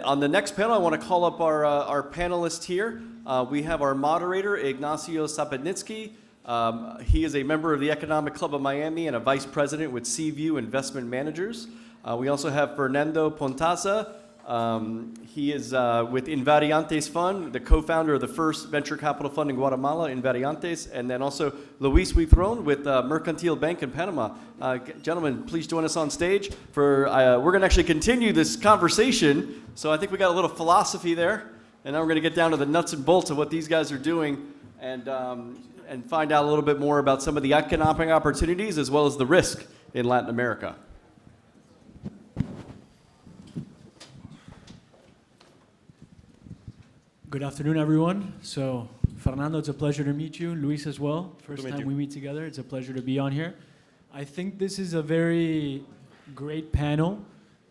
on the next panel, I want to call up our panelist here. We have our moderator, Ignacio Sapetnitzky. He is a member of the Economic Club of Miami and a vice president with Seaview Investment Managers. We also have Fernando Pontaza. He is with Invariantes Fund, the co-founder of the first venture capital fund in Guatemala, Invariantes, and then also Luis Huitron with Mercantil Bank in Panama. Gentlemen, please join us on stage. We're going to actually continue this conversation. So I think we got a little philosophy there, and now we're going to get down to the nuts and bolts of what these guys are doing and find out a little bit more about some of the economic opportunities as well as the risk in Latin America. Good afternoon, everyone. So, Fernando, it's a pleasure to meet you. Luis as well. First time we meet together. It's a pleasure to be on here. I think this is a very great panel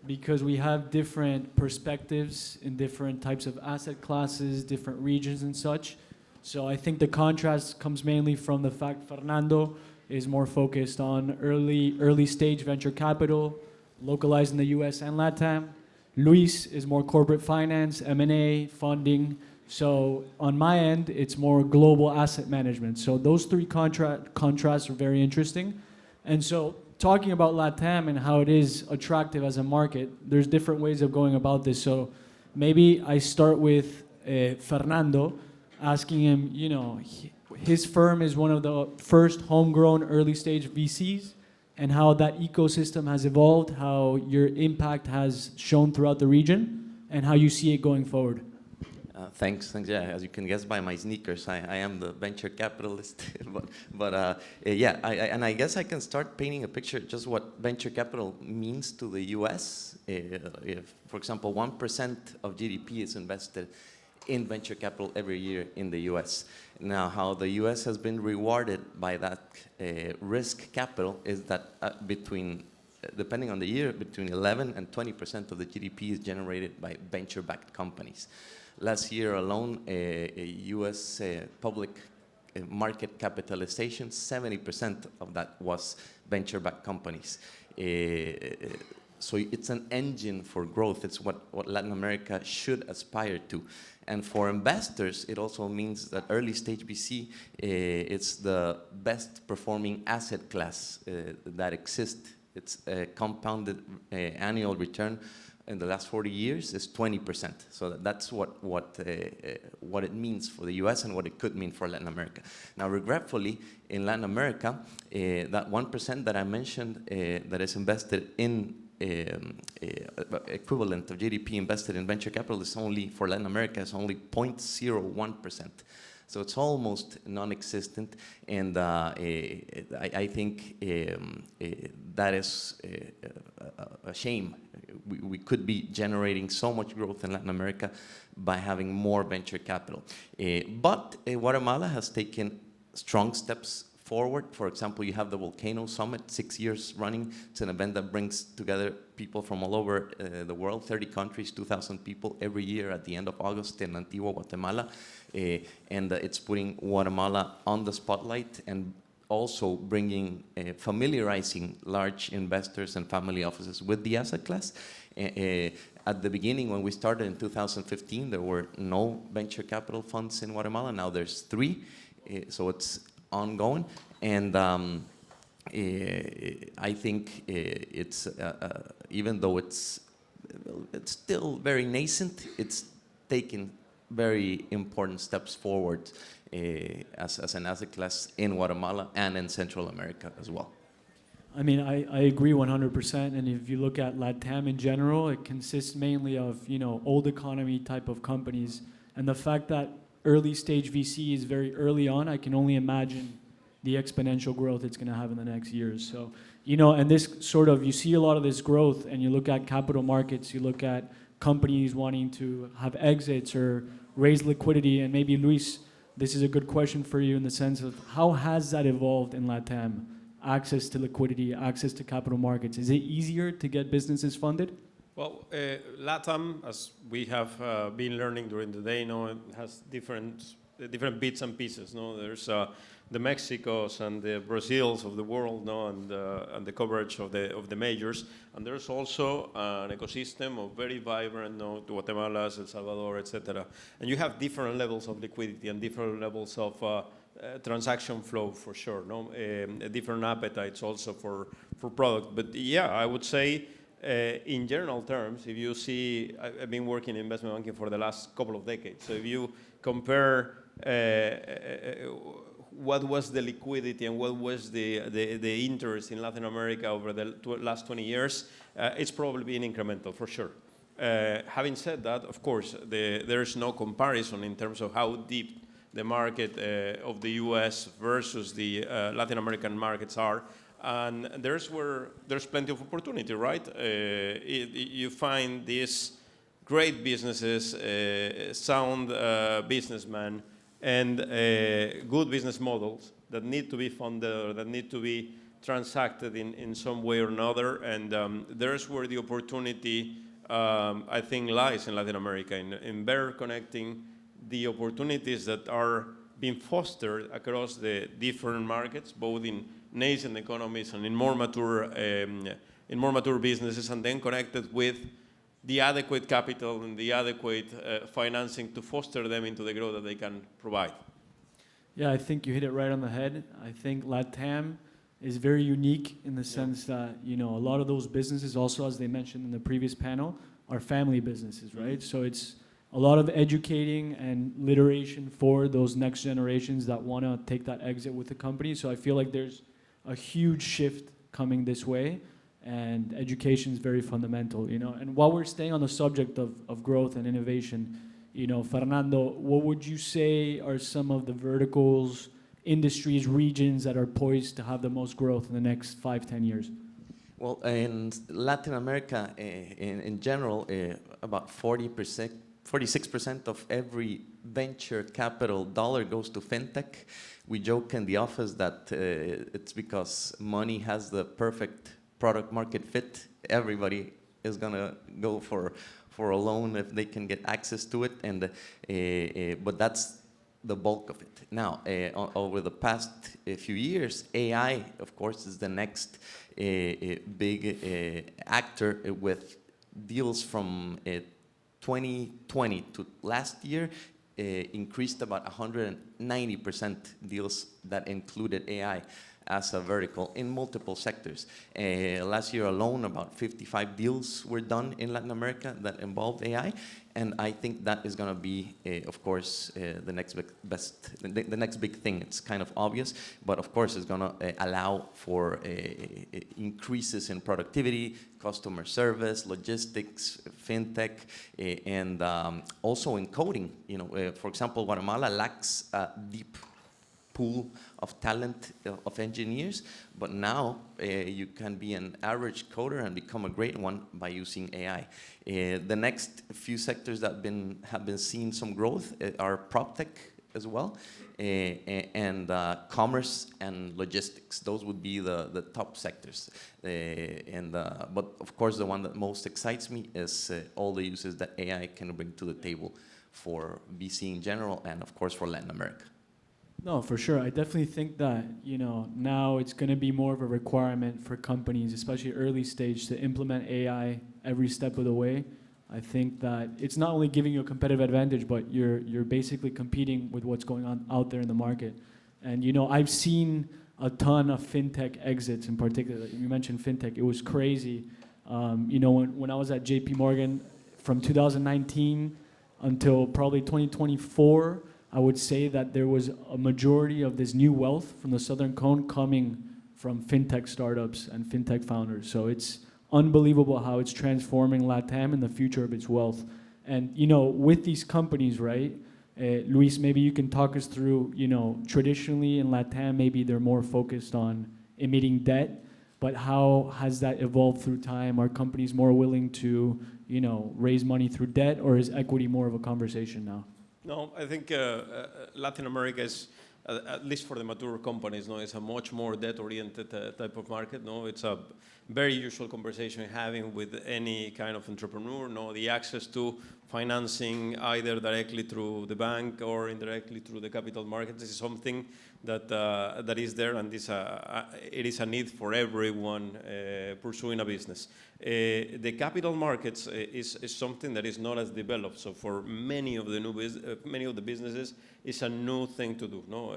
because we have different perspectives in different types of asset classes, different regions and such. So I think the contrast comes mainly from the fact Fernando is more focused on early stage venture capital, localized in the US and LATAM. Luis is more corporate finance, M&A, funding. So on my end, it's more global asset management. So those three contrasts are very interesting. And so talking about LATAM and how it is attractive as a market, there's different ways of going about this. So maybe I start with Fernando, asking him, you know, his firm is one of the first homegrown early stage VCs, and how that ecosystem has evolved, how your impact has shown throughout the region, and how you see it going forward. Thanks. Yeah, as you can guess by my sneakers, I am the venture capitalist. I guess I can start painting a picture just what venture capital means to the U.S. If, for example, 1% of GDP is invested in venture capital every year in the U.S. Now, how the U.S. has been rewarded by that risk capital is that depending on the year, between 11 and 20% of the GDP is generated by venture-backed companies. Last year alone, U.S. Public market capitalization, 70% of that was venture-backed companies. So it's an engine for growth. It's what Latin America should aspire to. And for investors, it also means that early stage VC, it's the best performing asset class that exists. It's a compounded annual return in the last 40 years is 20%. So that's what it means for the US and what it could mean for Latin America. Now, regretfully, in Latin America, that 1% that I mentioned that is invested in equivalent of GDP invested in venture capital is only, for Latin America, is only 0.01%. So it's almost non-existent, and I think that is a shame. We could be generating so much growth in Latin America by having more venture capital. But Guatemala has taken strong steps forward. For example, you have the Volcano Summit, 6 years running. It's an event that brings together people from all over the world, 30 countries, 2,000 people every year at the end of August in Antigua, Guatemala. And it's putting Guatemala on the spotlight and also bringing, familiarizing large investors and family offices with the asset class. At the beginning, when we started in 2015, there were no venture capital funds in Guatemala. Now there's 3, so it's ongoing. And I think it's, even though it's still very nascent, it's taken very important steps forward as an asset class in Guatemala and in Central America as well. I mean, I agree 100%. And if you look at LATAM in general, it consists mainly of, you know, old economy type of companies. And the fact that early stage VC is very early on, I can only imagine the exponential growth it's going to have in the next years. So, you know, and this sort of, you see a lot of this growth, and you look at capital markets, you look at companies wanting to have exits or raise liquidity. And maybe, Luis, this is a good question for you in the sense of how has that evolved in LATAM? Access to liquidity, access to capital markets. Is it easier to get businesses funded? Well, LATAM, as we have been learning during the day, it has different the different bits and pieces. No, there's the Mexicos and the Brazils of the world, no, and the coverage of the majors, and there's also an ecosystem of very vibrant, no, Guatemala, El Salvador, etc. And you have different levels of liquidity and different levels of transaction flow for sure. No, different appetites also for product. But yeah, I would say. In general terms, if you see, I've been working in investment banking for the last couple of decades. So if you compare what was the liquidity and what was the interest in Latin America over the last 20 years, it's probably been incremental for sure. Having said that, of course, there's no comparison in terms of how deep the market of the US versus the Latin American markets are. And there's plenty of opportunity, right? You find these great businesses, sound businessmen, and good business models that need to be funded or that need to be transacted in some way or another. And there's where the opportunity, I think, lies in Latin America, in better connecting the opportunities that are being fostered across the different markets, both in nascent economies and in more mature businesses, and then connected with the adequate capital and the adequate financing to foster them into the growth that they can provide. Yeah, I think you hit it right on the head. I think LATAM is very unique in the sense that, you know, a lot of those businesses also, as they mentioned in the previous panel, are family businesses, right? Mm-hmm. So it's a lot of educating and literation for those next generations that want to take that exit with the company. So I feel like there's a huge shift coming this way, and education is very fundamental, you know. And while we're staying on the subject of growth and innovation, you know, Fernando, what would you say are some of the verticals, industries, regions that are poised to have the most growth in the next 5-10 years? Well, in Latin America, in general, about 46% of every venture capital dollar goes to fintech. We joke in the office that it's because money has the perfect product market fit. Everybody is gonna go for a loan if they can get access to it, and but that's the bulk of it. Now, over the past few years, AI, of course, is the next big actor, with deals from 2020 to last year increased about 190% deals that included AI as a vertical in multiple sectors. Last year alone, about 55 deals were done in Latin America that involved AI, and I think that is going to be, of course, the next big thing. It's kind of obvious, but of course, it's going to allow for increases in productivity, customer service, logistics, fintech, and also in coding. You know, for example, Guatemala lacks a deep pool of talent of engineers, but now you can be an average coder and become a great one by using AI. The next few sectors that have been seeing some growth are PropTech as well, and commerce and logistics. Those would be the top sectors. But of course, the one that most excites me is all the uses that AI can bring to the table for VC in general, and of course for Latin America. No, for sure. I definitely think that, you know, now it's going to be more of a requirement for companies, especially early stage, to implement AI every step of the way. I think that it's not only giving you a competitive advantage, but you're basically competing with what's going on out there in the market. And, you know, I've seen a ton of fintech exits in particular. You mentioned fintech. It was crazy. You know, when I was at JP Morgan, from 2019 until probably 2024, I would say that there was a majority of this new wealth from the Southern Cone coming from fintech startups and fintech founders. So it's unbelievable how it's transforming LATAM and the future of its wealth. And, you know, with these companies, right, Luis, maybe you can talk us through, you know, traditionally in LATAM, maybe they're more focused on emitting debt, but how has that evolved through time? Are companies more willing to, you know, raise money through debt, or is equity more of a conversation now? No, I think Latin America is, at least for the mature companies, no, it's a much more debt-oriented type of market. No, it's a very usual conversation having with any kind of entrepreneur. No, the access to financing either directly through the bank or indirectly through the capital markets. This is something that is there, and it is a need for everyone pursuing a business. The capital markets is something that is not as developed. So for many of the businesses, it's a new thing to do. No,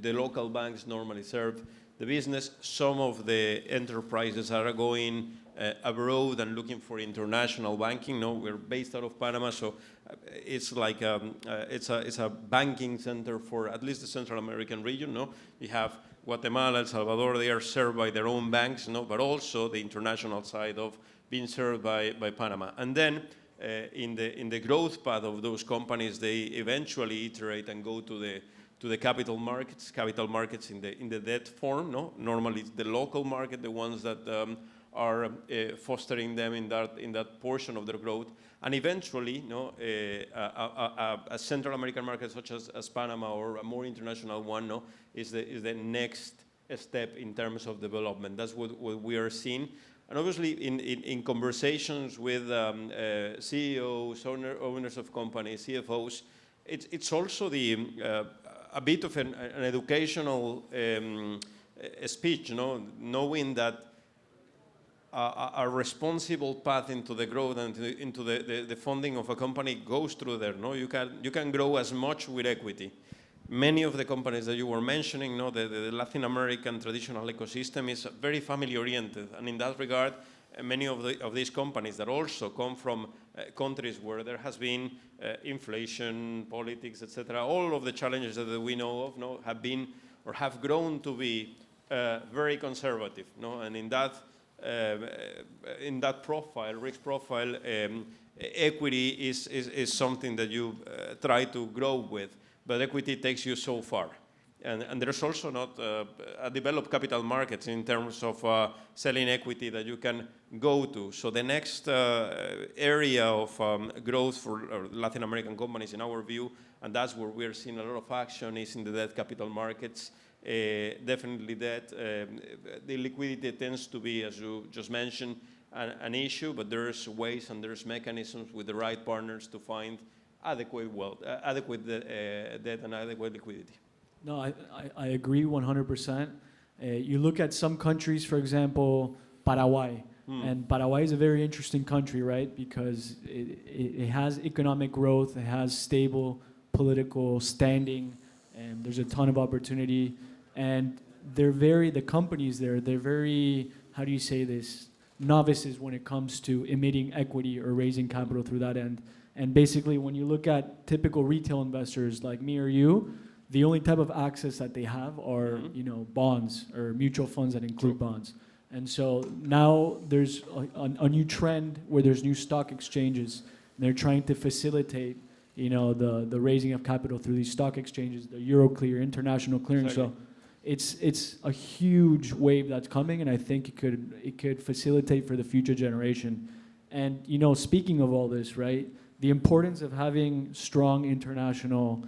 the local banks normally serve the business. Some of the enterprises are going abroad and looking for international banking. No, we're based out of Panama, so it's like it's a banking center for at least the Central American region. No, you have Guatemala, El Salvador. They are served by their own banks. No, but also the international side of being served by Panama. And then in the growth path of those companies, they eventually iterate and go to the capital markets in the debt form. No, normally it's the local market, the ones that are fostering them in that portion of their growth, and eventually, no, a Central American market such as Panama, or a more international one, no, is the next step in terms of development. That's what we are seeing, and obviously in conversations with CEOs, owners of companies, CFOs, it's also a bit of an educational speech, no, knowing that a responsible path into the growth and into the funding of a company goes through there. No, you can grow as much with equity. Many of the companies that you were mentioning, no, the Latin American traditional ecosystem is very family oriented, and in that regard, many of these companies that also come from countries where there has been inflation, politics, etc., all of the challenges that we know of, no, have been or have grown to be very conservative, no, and in that profile, risk profile, equity is something that you try to grow with, but equity takes you so far. And there's also not a developed capital markets in terms of selling equity that you can go to. So the next area of growth for Latin American companies, in our view, and that's where we're seeing a lot of action, is in the debt capital markets. Definitely debt. The liquidity tends to be, as you just mentioned, an issue, but there's ways and there's mechanisms with the right partners to find adequate debt and adequate liquidity. No, I agree 100%. You look at some countries, for example, Paraguay. And Paraguay is a very interesting country, right? Because it has economic growth, it has stable political standing, and there's a ton of opportunity. And the companies there, they're very, how do you say this, novices when it comes to emitting equity or raising capital through that end. And basically, when you look at typical retail investors like me or you, the only type of access that they have are, bonds or mutual funds that include bonds. And so now there's a new trend where there's new stock exchanges, and they're trying to facilitate, the raising of capital through these stock exchanges, the Euroclear, international clearing. Exactly. So it's a huge wave that's coming, and I think it could facilitate for the future generation. And speaking of all this, right, the importance of having strong international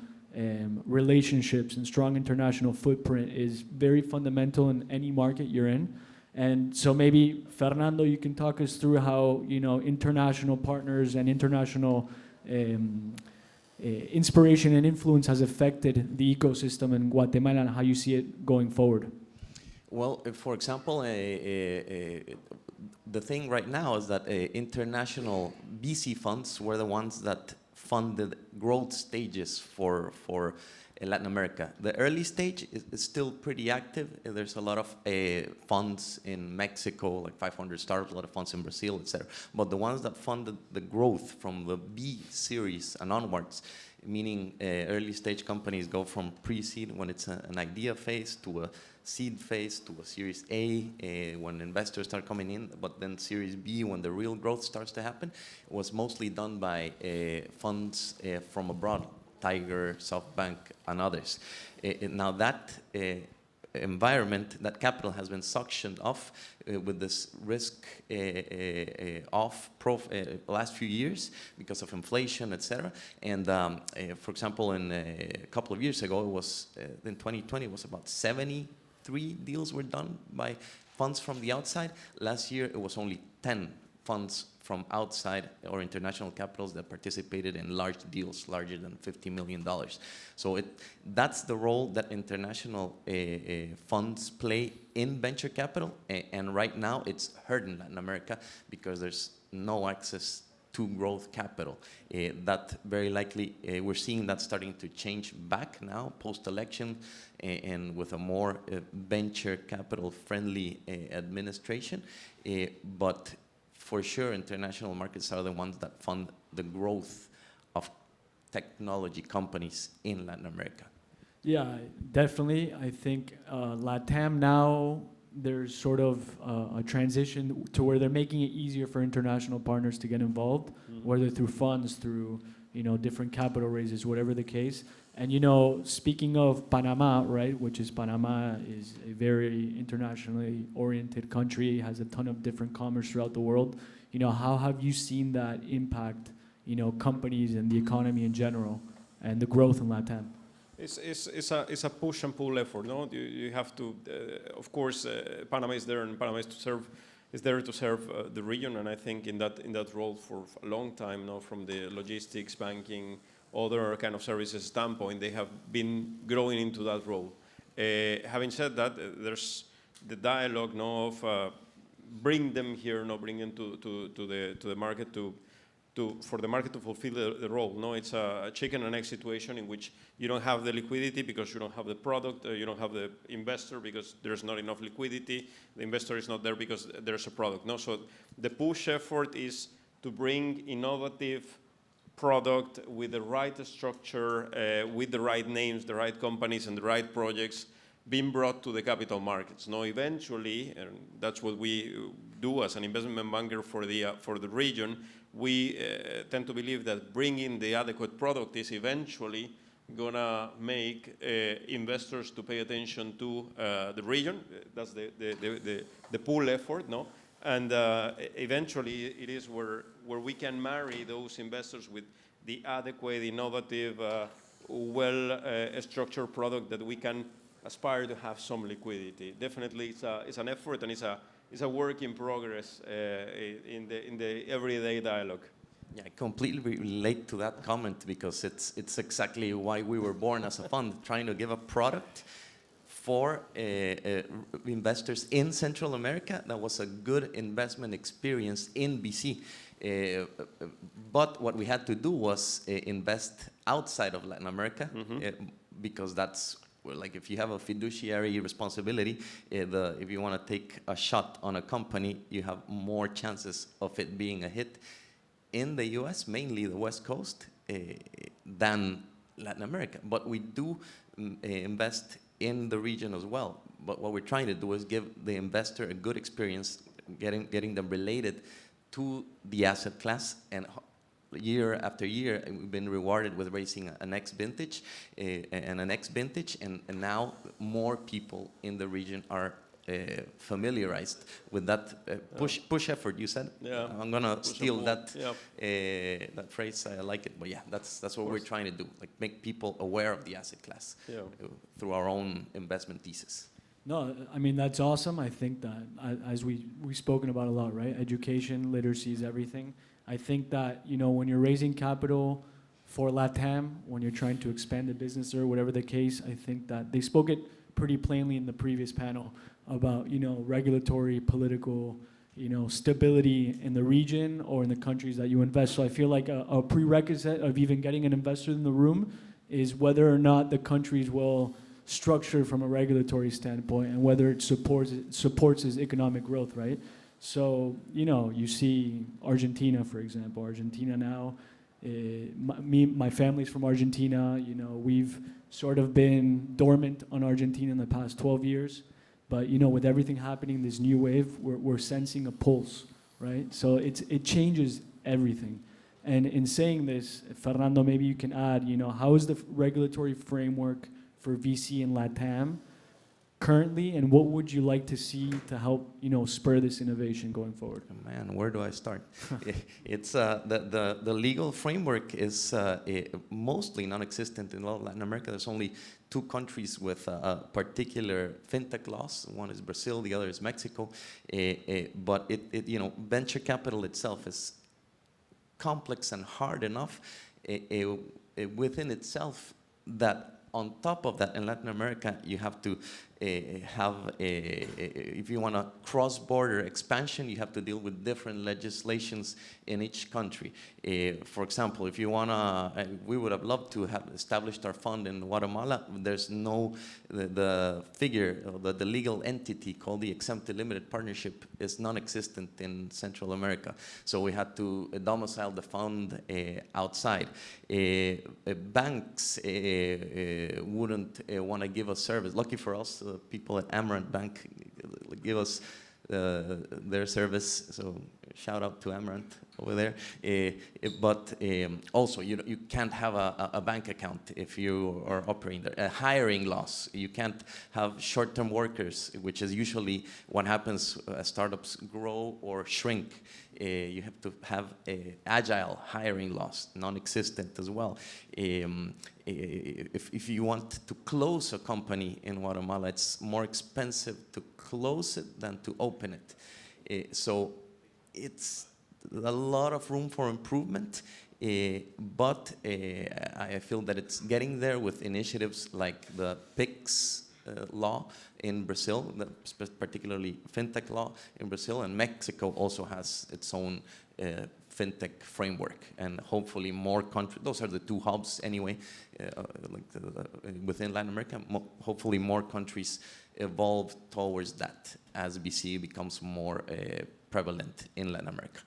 relationships and strong international footprint is very fundamental in any market you're in. And so maybe, Fernando, you can talk us through how international partners and international inspiration and influence has affected the ecosystem in Guatemala and how you see it going forward. Well, for example, the thing right now is that international VC funds were the ones that funded growth stages for Latin America. The early stage is still pretty active. There's a lot of funds in Mexico, like 500 startups, a lot of funds in Brazil, etc. But the ones that funded the growth from the B series and onwards, meaning early stage companies go from pre-seed when it's an idea phase to a seed phase to a Series A when investors start coming in, but then Series B when the real growth starts to happen, was mostly done by funds from abroad, Tiger, SoftBank, and others. Now that environment, that capital has been suctioned off with this risk off last few years because of inflation, etc. And for example, in a couple of years ago, it was in 2020, it was about 73 deals were done by funds from the outside. Last year, it was only 10 funds from outside or international capitals that participated in large deals larger than $50 million. So that's the role that international funds play in venture capital, and right now it's hurt in Latin America because there's no access to growth capital. That very likely, we're seeing that starting to change back now, post-election, and with a more venture capital friendly administration. But for sure, international markets are the ones that fund the growth of technology companies in Latin America. Yeah, definitely. I think LATAM now, there's sort of a transition to where they're making it easier for international partners to get involved, whether through funds, through different capital raises, whatever the case. And speaking of Panama, right, Panama is a very internationally oriented country, has a ton of different commerce throughout the world. How have you seen that impact, companies and the economy in general and the growth in LATAM? It's a push and pull effort. No, you have to. Of course, Panama is there, and Panama is there to serve the region. And I think in that role for a long time now, from the logistics, banking, other kind of services standpoint, they have been growing into that role. Having said that, there's the dialogue now of bring them here, bring them to the market for the market to fulfill the role. No, it's a chicken and egg situation in which you don't have the liquidity because you don't have the product, you don't have the investor because there's not enough liquidity, the investor is not there because there's a product. No, so the push effort is to bring innovative product with the right structure, with the right names, the right companies, and the right projects being brought to the capital markets. Now, eventually, and that's what we do as an investment banker for the region, we tend to believe that bringing the adequate product is eventually going to make investors to pay attention to the region. That's the pull effort, no? And eventually, it is where we can marry those investors with the adequate, innovative, well-structured product that we can aspire to have some liquidity. Definitely, it's an effort, and it's a work in progress in the everyday dialogue. Yeah, I completely relate to that comment because it's exactly why we were born as a fund, trying to give a product for investors in Central America that was a good investment experience in BC. But what we had to do was invest outside of Latin America because that's, like, if you have a fiduciary responsibility, if you want to take a shot on a company, you have more chances of it being a hit in the US, mainly the West Coast, than Latin America. But we do invest in the region as well. But what we're trying to do is give the investor a good experience, getting them related to the asset class. And year after year, we've been rewarded with raising a next vintage and a next vintage, and now more people in the region are familiarized with that push effort. You said, yeah. I'm gonna steal that that phrase. I like it, but yeah, that's what we're trying to do, like make people aware of the asset class through our own investment thesis. No, I mean, that's awesome. I think that, as we've spoken about a lot, right? Education, literacy is everything. I think that, when you're raising capital for LATAM, when you're trying to expand the business or whatever the case, I think that they spoke it pretty plainly in the previous panel about, regulatory, political, stability in the region or in the countries that you invest. So I feel like a prerequisite of even getting an investor in the room is whether or not the countries will structure from a regulatory standpoint and whether it supports its economic growth, right? So, you see Argentina, for example. Argentina now, my family's from Argentina. We've sort of been dormant on Argentina in the past 12 years. But, with everything happening, this new wave, we're sensing a pulse, right? So it changes everything. And in saying this, Fernando, maybe you can add, how is the regulatory framework for VC in LATAM currently, and what would you like to see to help, spur this innovation going forward? Man, where do I start? It's the legal framework is mostly non-existent in all of Latin America. There's only 2 countries with particular fintech laws. One is Brazil, the other is Mexico. But venture capital itself is complex and hard enough within itself that on top of that, in Latin America, you have to if you want a cross-border expansion, you have to deal with different legislations in each country. For example, if you want to, we would have loved to have established our fund in Guatemala. There's no, the figure, the legal entity called the exempted limited partnership is non-existent in Central America. So we had to domicile the fund outside. Banks wouldn't want to give us service. Lucky for us, people at Amarant Bank give us their service, so shout out to Amarant over there. But also, you can't have a bank account if you are operating there. Hiring laws, you can't have short-term workers, which is usually what happens as startups grow or shrink. You have to have agile hiring laws, non-existent as well. If you want to close a company in Guatemala, it's more expensive to close it than to open it. So it's a lot of room for improvement, but I feel that it's getting there with initiatives like the PICS law in Brazil, particularly fintech law in Brazil, and Mexico also has its own fintech framework, and hopefully more countries, those are the 2 hubs anyway, within Latin America, hopefully more countries evolve towards that as VC becomes more prevalent in Latin America.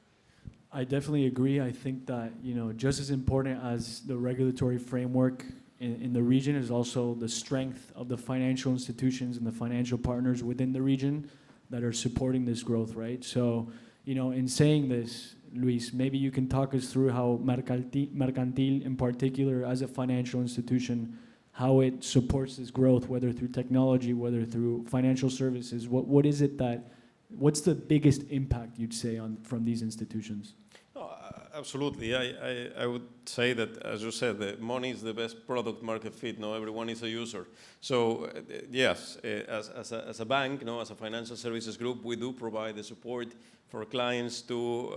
I definitely agree. I think that, just as important as the regulatory framework in the region is also the strength of the financial institutions and the financial partners within the region that are supporting this growth, right? So, in saying this, Luis, maybe you can talk us through how Mercantil in particular as a financial institution, how it supports this growth, whether through technology, whether through financial services. What's the biggest impact you'd say from these institutions? Absolutely. I would say that, as you said, the money is the best product market fit. Everyone is a user. So yes, as a bank, as a financial services group, we do provide the support for clients to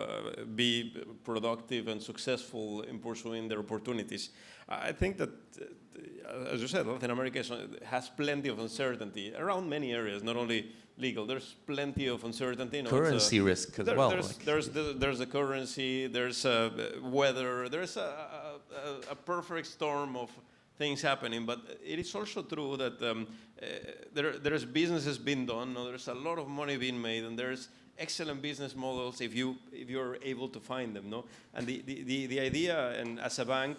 be productive and successful in pursuing their opportunities. I think that, as you said, Latin America has plenty of uncertainty around many areas, not only legal. There's plenty of uncertainty. Currency risk as well. There's the currency, there's weather, there's a perfect storm of things happening. But it is also true that there's businesses being done. There's a lot of money being made, and there's excellent business models if you're able to find them. And the idea, and as a bank,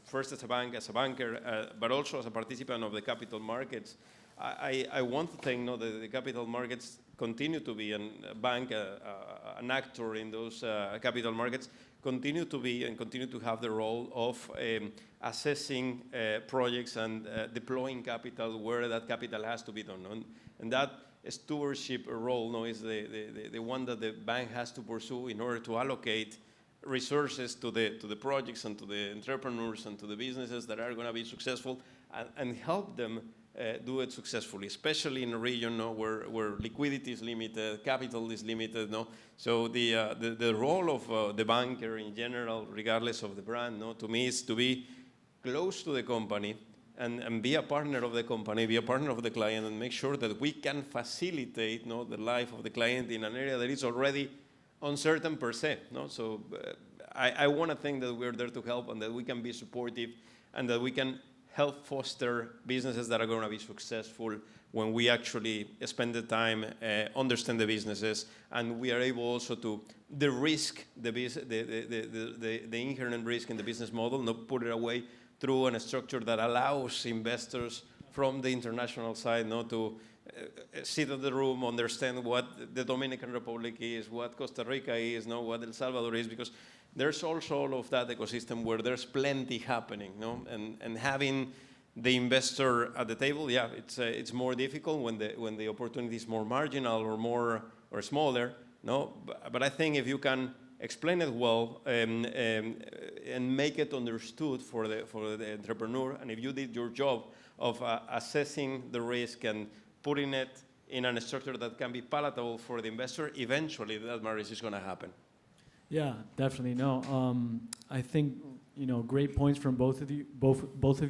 first as a bank, as a banker, but also as a participant of the capital markets, I want to think that the capital markets continue to be, and a bank, an actor in those capital markets, continue to be and continue to have the role of assessing projects and deploying capital where that capital has to be done. And that stewardship role is the one that the bank has to pursue in order to allocate resources to the projects and to the entrepreneurs and to the businesses that are going to be successful, and help them do it successfully, especially in a region where liquidity is limited, capital is limited. So the role of the banker in general, regardless of the brand, to me is to be close to the company and be a partner of the company, be a partner of the client, and make sure that we can facilitate the life of the client in an area that is already uncertain per se. So I want to think that we're there to help, and that we can be supportive, and that we can help foster businesses that are going to be successful when we actually spend the time, understand the businesses, and we are able also to de-risk the inherent risk in the business model, not put it away through a structure that allows investors from the international side to sit in the room, understand what the Dominican Republic is, what Costa Rica is, what El Salvador is, because there's also all of that ecosystem where there's plenty happening, and having the investor at the table, yeah, it's more difficult when the opportunity is more marginal or smaller. No, but I think if you can explain it well and make it understood for the entrepreneur, and if you did your job of assessing the risk and putting it in a structure that can be palatable for the investor, eventually that marriage is going to happen. Yeah, definitely. No, I think, great points from both of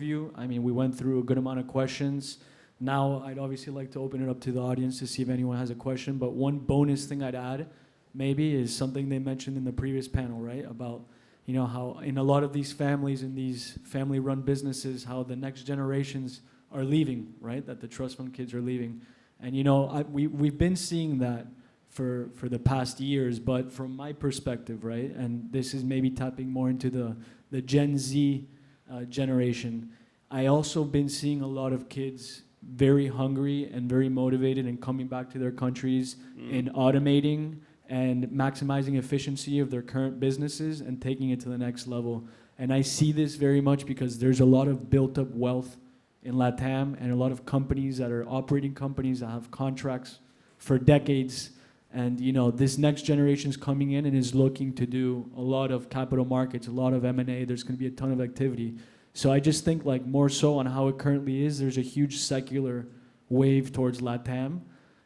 you. I mean, we went through a good amount of questions. Now, I'd obviously like to open it up to the audience to see if anyone has a question. But one bonus thing I'd add, maybe, is something they mentioned in the previous panel, right? About, how in a lot of these families, in these family-run businesses, how the next generations are leaving, right? That the trust fund kids are leaving. And, we've been seeing that for the past years, but from my perspective, right? And this is maybe tapping more into the Gen Z generation. I also been seeing a lot of kids very hungry and very motivated and coming back to their countries and automating and maximizing efficiency of their current businesses and taking it to the next level. And I see this very much because there's a lot of built up wealth in LATAM and a lot of companies that are operating companies that have contracts for decades. And this next generation's coming in and is looking to do a lot of capital markets, a lot of M&A. There's going to be a ton of activity. So I just think more so on how it currently is, there's a huge secular wave towards LATAM.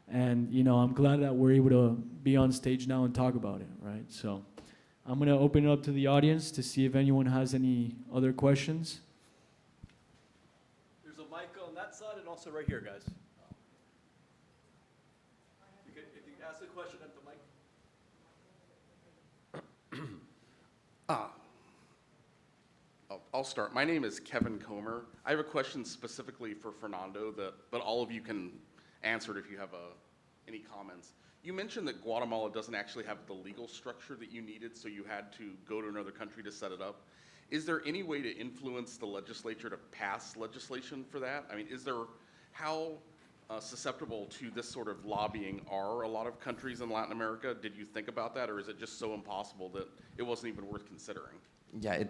And, I'm glad that we're able to be on stage now and talk about it, right? So I'm going to open it up to the audience to see if anyone has any other questions. There's a mic on that side and also right here, guys. If you ask the question at the mic. I'll start. My name is Kevin Comer. I have a question specifically for Fernando, but all of you can answer it if you have any comments. You mentioned that Guatemala doesn't actually have the legal structure that you needed, so you had to go to another country to set it up. Is there any way to influence the legislature to pass legislation for that? I mean, how susceptible to this sort of lobbying are a lot of countries in Latin America? Did you think about that, or is it just so impossible that it wasn't even worth considering? Yeah,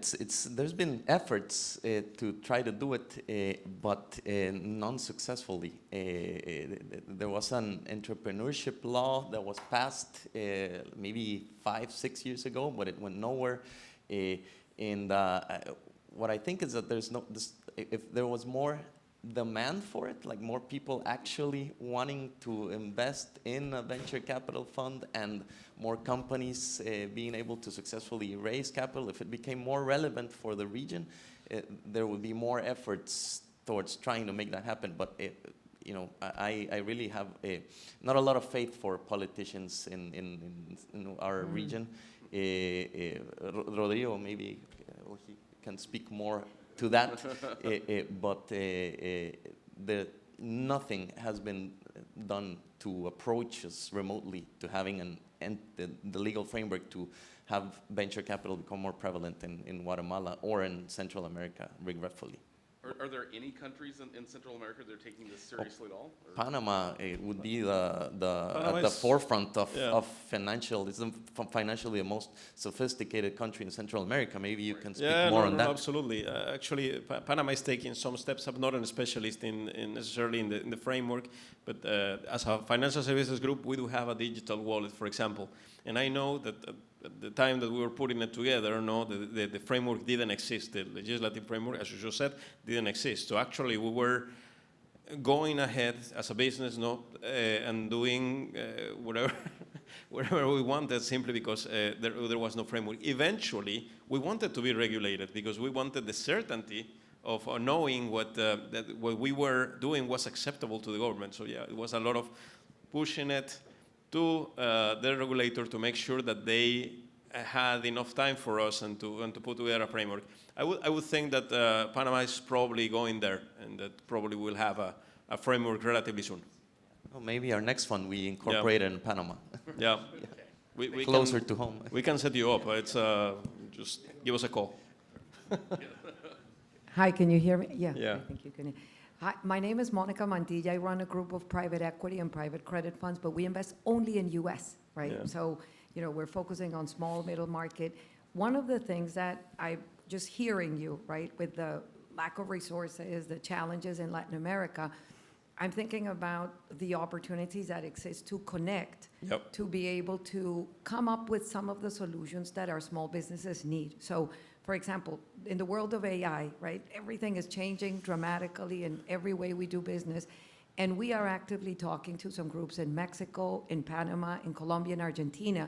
there's been efforts to try to do it, but non-successfully. There was an entrepreneurship law that was passed maybe 5-6 years ago, but it went nowhere. What I think is that if there was more demand for it, like more people actually wanting to invest in a venture capital fund and more companies being able to successfully raise capital, if it became more relevant for the region, there would be more efforts towards trying to make that happen. But I really have not a lot of faith for politicians in our region. Rodrigo, maybe he can speak more to that, but nothing has been done to approach us remotely to having the legal framework to have venture capital become more prevalent in Guatemala or in Central America, regretfully. Are there any countries in Central America that are taking this seriously at all? Or? Panama would be at the forefront of financial. It's financially the most sophisticated country in Central America. Maybe you can speak more on that. Absolutely. Actually, Panama is taking some steps. I'm not a specialist necessarily in the framework, but as a financial services group, we do have a digital wallet, for example. And I know that at the time that we were putting it together, the framework didn't exist. The legislative framework, as you just said, didn't exist. So actually, we were going ahead as a business, and doing whatever we wanted, simply because there was no framework. Eventually, we wanted to be regulated because we wanted the certainty of knowing what we were doing was acceptable to the government. So yeah, it was a lot of pushing it to the regulator to make sure that they had enough time for us and to put together a framework. I would think that Panama is probably going there, and that probably will have a framework relatively soon. Well, maybe our next one we incorporate in Panama. Yeah. We closer to home. We can set you up. It's just give us a call. Hi, can you hear me? Yeah. I think you can. Hi, my name is Monica Mantilla. I run a group of private equity and private credit funds, but we invest only in U.S., right? Yeah. So, we're focusing on small, middle market. One of the things that I just hearing you, right, with lack of resources, the challenges in Latin America, I'm thinking about the opportunities that exist to connect, to be able to come up with some of the solutions that our small businesses need. So, for example, in the world of AI, right, everything is changing dramatically in every way we do business. And we are actively talking to some groups in Mexico, in Panama, in Colombia, and Argentina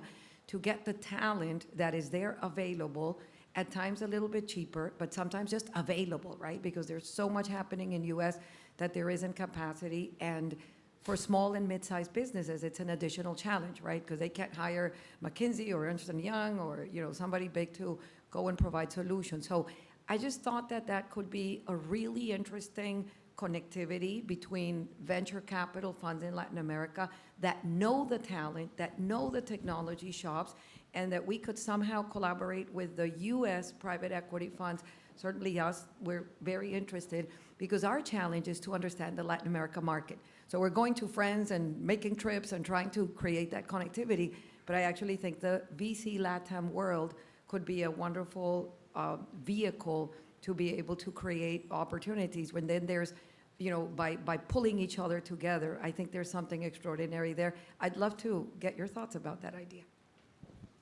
to get the talent that is there available, at times a little bit cheaper, but sometimes just available, right? Because there's so much happening in U.S. that there isn't capacity. And for small and mid-sized businesses, it's an additional challenge, right? Because they can't hire McKinsey or Ernst & Young or somebody big to go and provide solutions. So I just thought that that could be a really interesting connectivity between venture capital funds in Latin America that know the talent, that know the technology shops, and that we could somehow collaborate with the U.S. private equity funds. Certainly us, we're very interested because our challenge is to understand the Latin America market. So we're going to friends and making trips and trying to create that connectivity, but I actually think the VC LATAM world could be a wonderful vehicle to be able to create opportunities when then there's, by pulling each other together, I think there's something extraordinary there. I'd love to get your thoughts about that idea.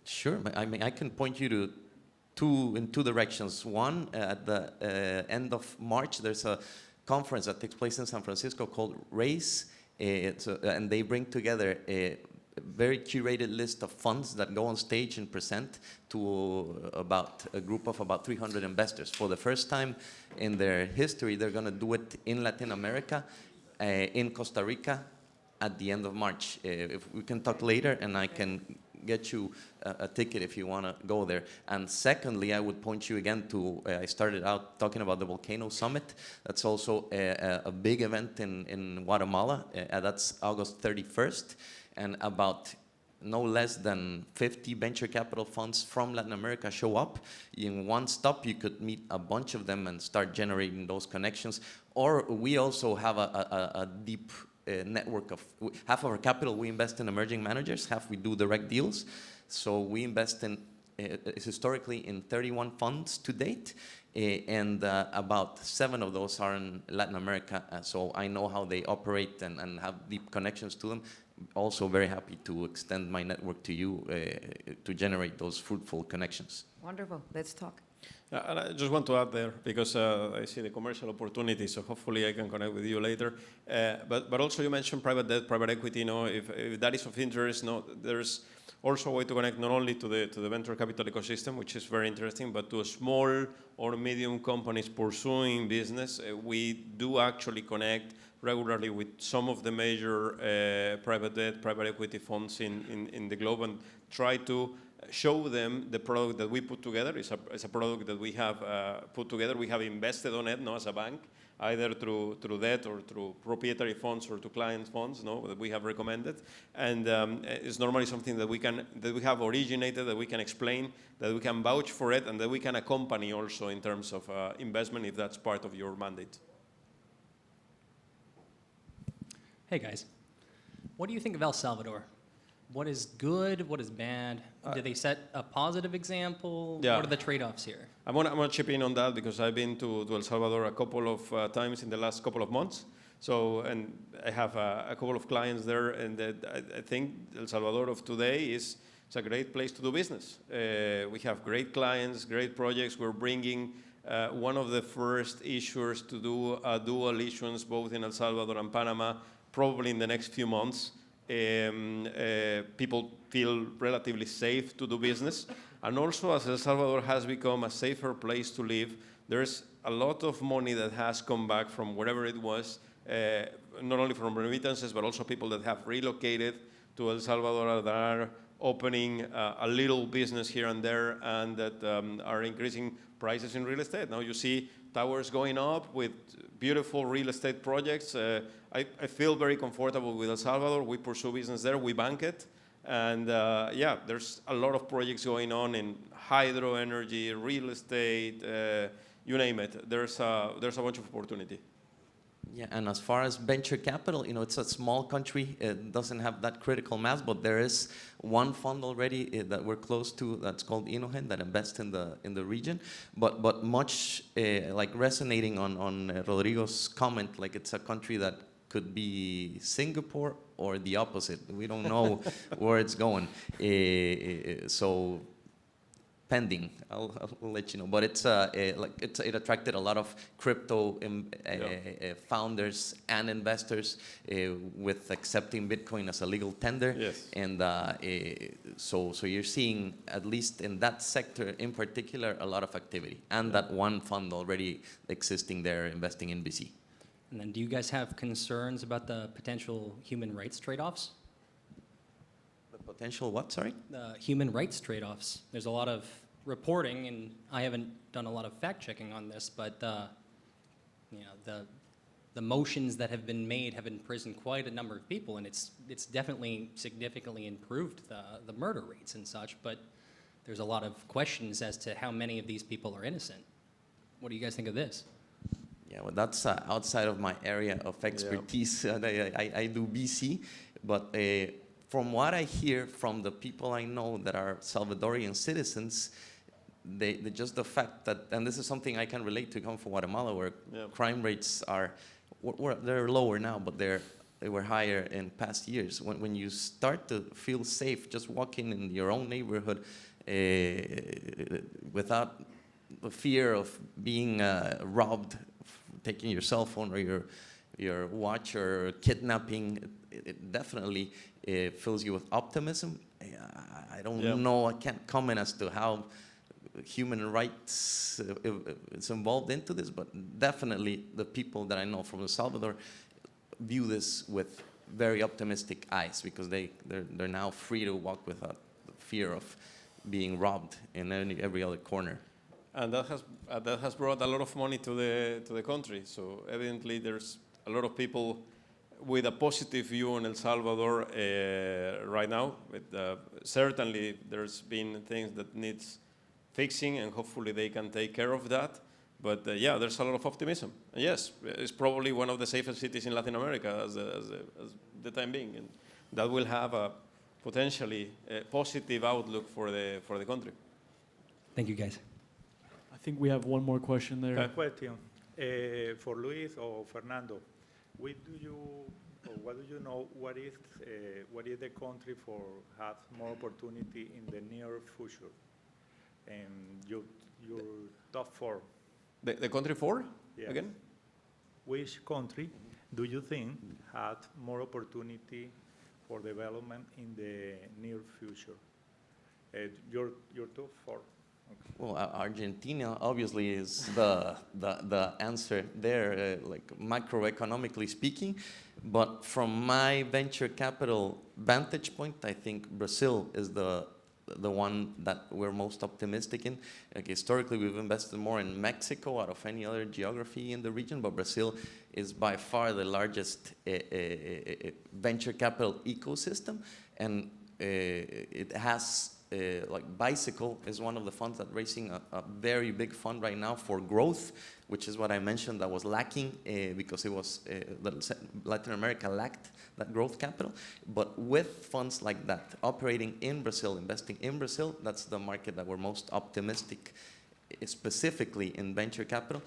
Sure. I mean, I can point you in two directions. One, at the end of March, there's a conference that takes place in San Francisco called RAISE, and they bring together a very curated list of funds that go on stage and present to about a group of about 300 investors. For the first time in their history, they're going to do it in Latin America, in Costa Rica, at the end of March. If we can talk later, and I can get you a ticket if you want to go there. And secondly, I would point you again to, I started out talking about the Volcano Summit. That's also a big event in Guatemala. That's August 31st. And about no less than 50 venture capital funds from Latin America show up. In one stop, you could meet a bunch of them and start generating those connections. Or we also have a deep network of, half of our capital we invest in emerging managers, half we do direct deals. So we invest in, historically, in 31 funds to date. And about 7 of those are in Latin America. So I know how they operate and have deep connections to them. Also very happy to extend my network to you to generate those fruitful connections. Wonderful. Let's talk. And I just want to add there, because I see the commercial opportunity, so hopefully I can connect with you later. But also you mentioned private debt, private equity. If that is of interest, there's also a way to connect not only to the venture capital ecosystem, which is very interesting, but to a small or medium companies pursuing business. We do actually connect regularly with some of the major private debt, private equity funds in the globe, and try to show them the product that we put together. It's a product that we have put together. We have invested on it, as a bank, either through debt or through proprietary funds or to client funds, that we have recommended. And it's normally something that we have originated, that we can explain, that we can vouch for it, and that we can accompany also in terms of investment if that's part of your mandate. Hey guys, what do you think of El Salvador? What is good? What is bad? Do they set a positive example? Yeah. What are the trade-offs here? I'm gonna chip in on that because I've been to El Salvador a couple of times in the last couple of months. So, and I have a couple of clients there, and I think El Salvador of today it's a great place to do business. We have great clients, great projects. We're bringing one of the first issuers to do a dual issuance both in El Salvador and Panama, probably in the next few months. People feel relatively safe to do business. And also, as El Salvador has become a safer place to live, there's a lot of money that has come back from wherever it was, not only from remittances, but also people that have relocated to El Salvador that are opening a little business here and there, and that are increasing prices in real estate. Now you see towers going up with beautiful real estate projects. I feel very comfortable with El Salvador. We pursue business there. We bank it. And yeah, there's a lot of projects going on in hydro energy, real estate, you name it. There's a bunch of opportunity. Yeah, and as far as venture capital, it's a small country. It doesn't have that critical mass, but there is one fund already that we're close to that's called Inogen that invests in the region. But much like resonating on Rodrigo's comment, like it's a country that could be Singapore or the opposite. We don't know where it's going. So pending, I'll let you know. But it attracted a lot of crypto founders and investors with accepting Bitcoin as a legal tender. Yes. And so you're seeing, at least in that sector in particular, a lot of activity. And that one fund already existing there investing in VC. And then do you guys have concerns about the potential human rights trade-offs? The potential what, sorry? The human rights trade-offs. There's a lot of reporting, and I haven't done a lot of fact-checking on this, but the motions that have been made have imprisoned quite a number of people, and it's definitely significantly improved the murder rates and such, but there's a lot of questions as to how many of these people are innocent. What do you guys think of this? Yeah, well, that's outside of my area of expertise. I do VC, but from what I hear from the people I know that are Salvadorian citizens, they just the fact that, and this is something I can relate to, come from Guatemala, where crime rates are, they're lower now, but they were higher in past years. When you start to feel safe just walking in your own neighborhood without the fear of being robbed, taking your cell phone or your watch or kidnapping, it definitely fills you with optimism. I don't know, I can't comment as to how human rights is involved into this, but definitely the people that I know from El Salvador view this with very optimistic eyes, because they're now free to walk without the fear of being robbed in every other corner. And that has brought a lot of money to the country. So evidently there's a lot of people with a positive view on El Salvador right now. Certainly there's been things that needs fixing, and hopefully they can take care of that. But there's a lot of optimism. And yes, it's probably one of the safest cities in Latin America as the time being, and that will have a potentially positive outlook for the country. Thank you, guys. I think we have one more question there. Question for Luis or Fernando. What do you know? What is the country for have more opportunity in the near future? And your top four. The country for? Yes. Again? Which country do you think had more opportunity for development in the near future? Your top four. Okay. Well, Argentina obviously is the answer there, like macroeconomically speaking. But from my venture capital vantage point, I think Brazil is the one that we're most optimistic in. Like historically, we've invested more in Mexico out of any other geography in the region, but Brazil is by far the largest venture capital ecosystem, and it has like Bicycle is one of the funds that raising a very big fund right now for growth, which is what I mentioned that was lacking because it was Latin America lacked that growth capital. But with funds like that operating in Brazil, investing in Brazil, that's the market that we're most optimistic, specifically in venture capital,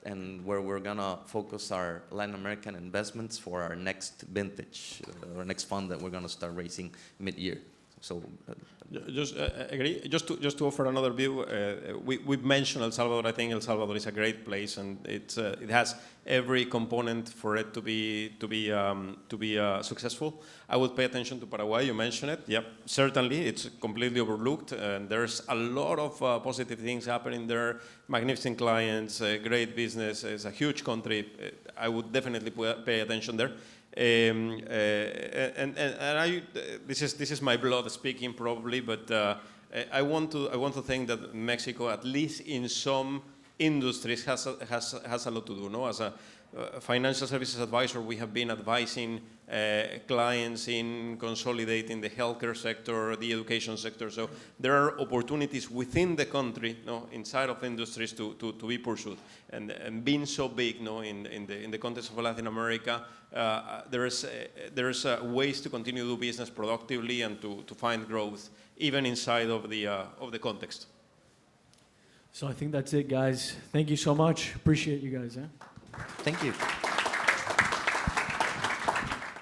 and where we're gonna focus our Latin American investments for our next vintage, our next fund that we're gonna start raising mid-year. So, agree. Just to offer another view, we've mentioned El Salvador. I think El Salvador is a great place, and it has every component for it to be successful. I would pay attention to Paraguay. You mentioned it. Yep, certainly it's completely overlooked, and there's a lot of positive things happening there. Magnificent clients, great business. It's a huge country. I would definitely pay attention there. This is my blood speaking probably, but I want to think that Mexico, at least in some industries, has a lot to do. No, as financial services advisor, we have been advising clients in consolidating the healthcare sector, the education sector. So there are opportunities within the country, inside of industries to be pursued. And being so big, in the context of Latin America, there's ways to continue to do business productively and to find growth, even inside of the context. So I think that's it, guys. Thank you so much. Appreciate you guys. Thank you.